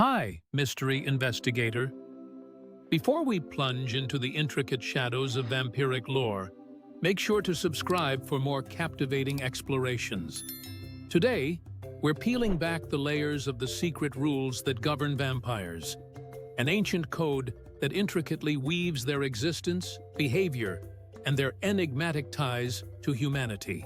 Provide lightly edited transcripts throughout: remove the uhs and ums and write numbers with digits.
Hi, mystery investigator. Before we plunge into the intricate shadows of vampiric lore, make sure to subscribe for more captivating explorations. Today, we're peeling back the layers of the secret rules that govern vampires, an ancient code that intricately weaves their existence, behavior, and their enigmatic ties to humanity.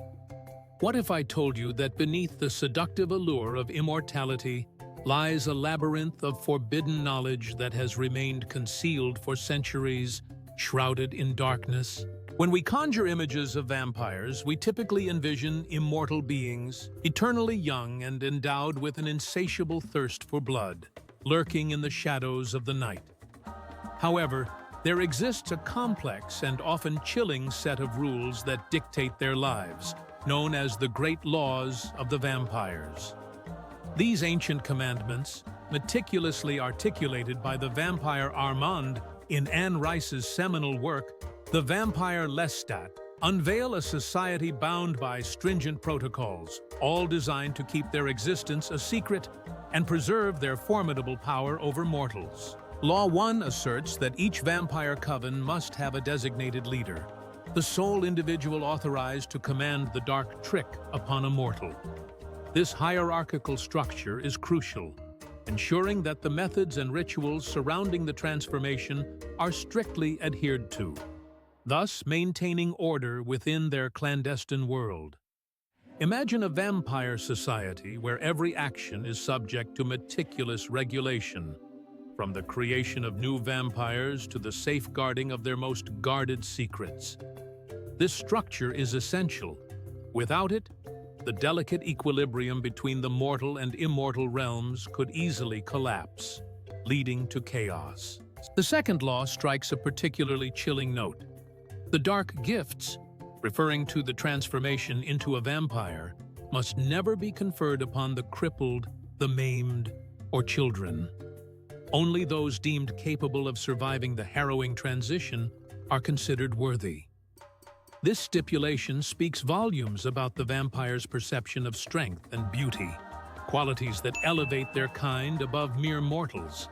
What if I told you that beneath the seductive allure of immortality lies a labyrinth of forbidden knowledge that has remained concealed for centuries, shrouded in darkness? When we conjure images of vampires, we typically envision immortal beings, eternally young and endowed with an insatiable thirst for blood, lurking in the shadows of the night. However, there exists a complex and often chilling set of rules that dictate their lives, known as the Great Laws of the Vampires. These ancient commandments, meticulously articulated by the vampire Armand in Anne Rice's seminal work, The Vampire Lestat, unveil a society bound by stringent protocols, all designed to keep their existence a secret and preserve their formidable power over mortals. Law 1 asserts that each vampire coven must have a designated leader, the sole individual authorized to command the dark trick upon a mortal. This hierarchical structure is crucial, ensuring that the methods and rituals surrounding the transformation are strictly adhered to, thus maintaining order within their clandestine world. Imagine a vampire society where every action is subject to meticulous regulation, from the creation of new vampires to the safeguarding of their most guarded secrets. This structure is essential. Without it, the delicate equilibrium between the mortal and immortal realms could easily collapse, leading to chaos. The second law strikes a particularly chilling note. The dark gifts, referring to the transformation into a vampire, must never be conferred upon the crippled, the maimed, or children. Only those deemed capable of surviving the harrowing transition are considered worthy. This stipulation speaks volumes about the vampire's perception of strength and beauty, qualities that elevate their kind above mere mortals.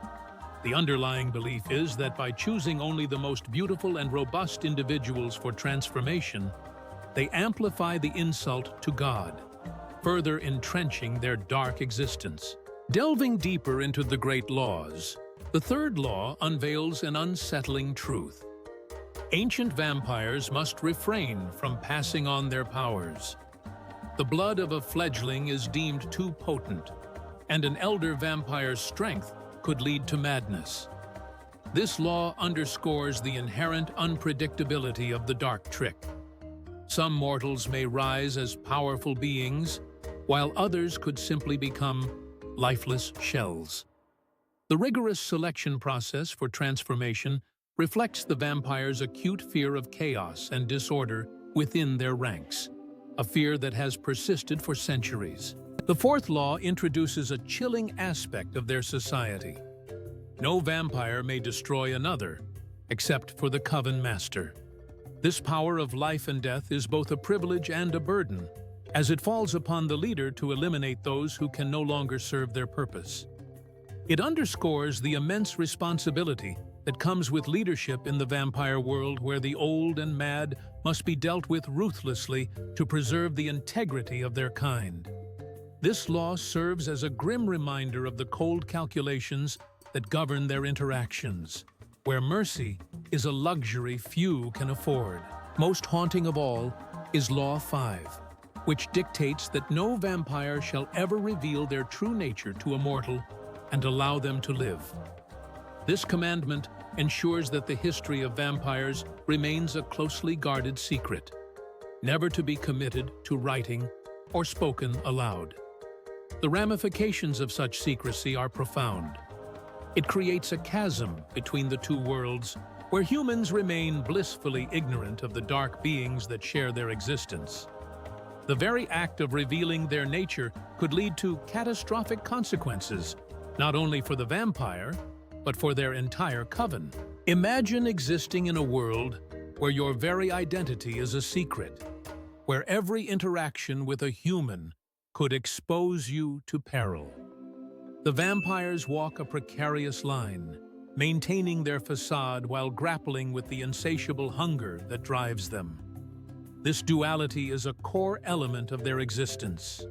The underlying belief is that by choosing only the most beautiful and robust individuals for transformation, they amplify the insult to God, further entrenching their dark existence. Delving deeper into the great laws, the third law unveils an unsettling truth. Ancient vampires must refrain from passing on their powers. The blood of a fledgling is deemed too potent, and an elder vampire's strength could lead to madness. This law underscores the inherent unpredictability of the dark trick. Some mortals may rise as powerful beings, while others could simply become lifeless shells. The rigorous selection process for transformation reflects the vampire's acute fear of chaos and disorder within their ranks, a fear that has persisted for centuries. The fourth law introduces a chilling aspect of their society. No vampire may destroy another, except for the coven master. This power of life and death is both a privilege and a burden, as it falls upon the leader to eliminate those who can no longer serve their purpose. It underscores the immense responsibility that comes with leadership in the vampire world, where the old and mad must be dealt with ruthlessly to preserve the integrity of their kind. This law serves as a grim reminder of the cold calculations that govern their interactions, where mercy is a luxury few can afford. Most haunting of all is Law 5, which dictates that no vampire shall ever reveal their true nature to a mortal and allow them to live. This commandment ensures that the history of vampires remains a closely guarded secret, never to be committed to writing or spoken aloud. The ramifications of such secrecy are profound. It creates a chasm between the two worlds, where humans remain blissfully ignorant of the dark beings that share their existence. The very act of revealing their nature could lead to catastrophic consequences, not only for the vampire, but for their entire coven. Imagine existing in a world where your very identity is a secret, where every interaction with a human could expose you to peril. The vampires walk a precarious line, maintaining their facade while grappling with the insatiable hunger that drives them. This duality is a core element of their existence,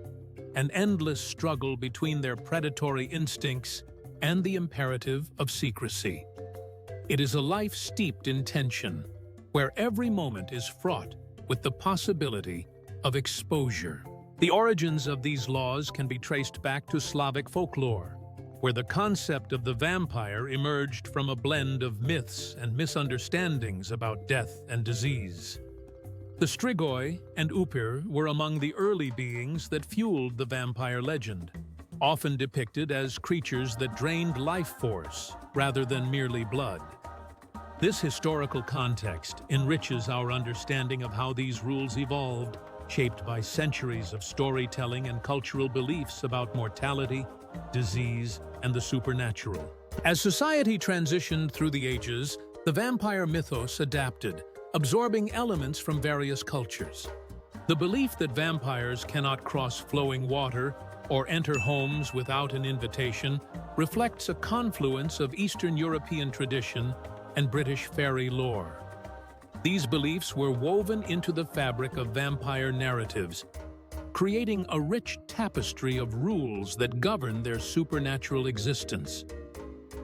an endless struggle between their predatory instincts and the imperative of secrecy. It is a life steeped in tension, where every moment is fraught with the possibility of exposure. The origins of these laws can be traced back to Slavic folklore, where the concept of the vampire emerged from a blend of myths and misunderstandings about death and disease. The Strigoi and Upir were among the early beings that fueled the vampire legend, often depicted as creatures that drained life force rather than merely blood. This historical context enriches our understanding of how these rules evolved, shaped by centuries of storytelling and cultural beliefs about mortality, disease, and the supernatural. As society transitioned through the ages, the vampire mythos adapted, absorbing elements from various cultures. The belief that vampires cannot cross flowing water or enter homes without an invitation reflects a confluence of Eastern European tradition and British fairy lore. These beliefs were woven into the fabric of vampire narratives, creating a rich tapestry of rules that govern their supernatural existence.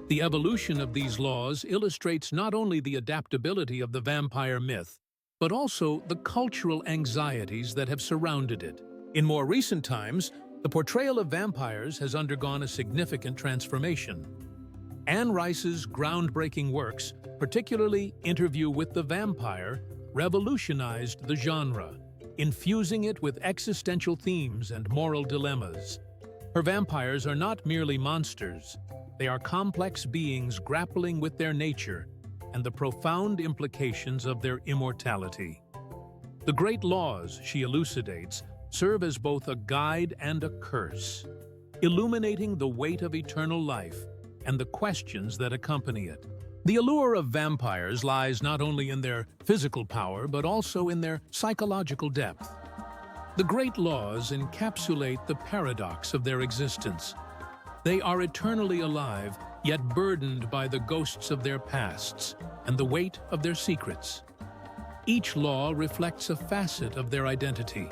The evolution of these laws illustrates not only the adaptability of the vampire myth, but also the cultural anxieties that have surrounded it. In more recent times, the portrayal of vampires has undergone a significant transformation. Anne Rice's groundbreaking works, particularly Interview with the Vampire, revolutionized the genre, infusing it with existential themes and moral dilemmas. Her vampires are not merely monsters. They are complex beings grappling with their nature and the profound implications of their immortality. The great laws she elucidates serve as both a guide and a curse, illuminating the weight of eternal life and the questions that accompany it. The allure of vampires lies not only in their physical power, but also in their psychological depth. The great laws encapsulate the paradox of their existence. They are eternally alive, yet burdened by the ghosts of their pasts and the weight of their secrets. Each law reflects a facet of their identity,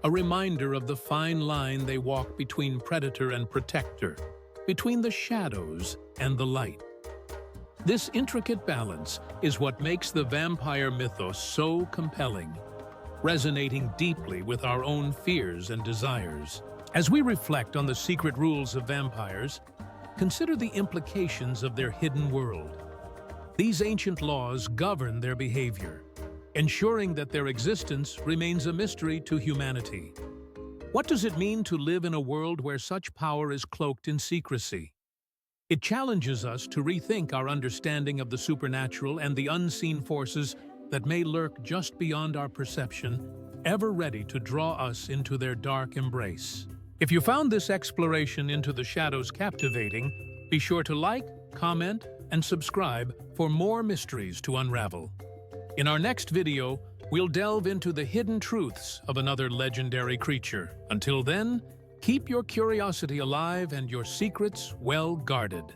a reminder of the fine line they walk between predator and protector, between the shadows and the light. This intricate balance is what makes the vampire mythos so compelling, resonating deeply with our own fears and desires. As we reflect on the secret rules of vampires, consider the implications of their hidden world. These ancient laws govern their behavior, ensuring that their existence remains a mystery to humanity. What does it mean to live in a world where such power is cloaked in secrecy? It challenges us to rethink our understanding of the supernatural and the unseen forces that may lurk just beyond our perception, ever ready to draw us into their dark embrace. If you found this exploration into the shadows captivating, be sure to like, comment, and subscribe for more mysteries to unravel. In our next video, we'll delve into the hidden truths of another legendary creature. Until then, keep your curiosity alive and your secrets well guarded.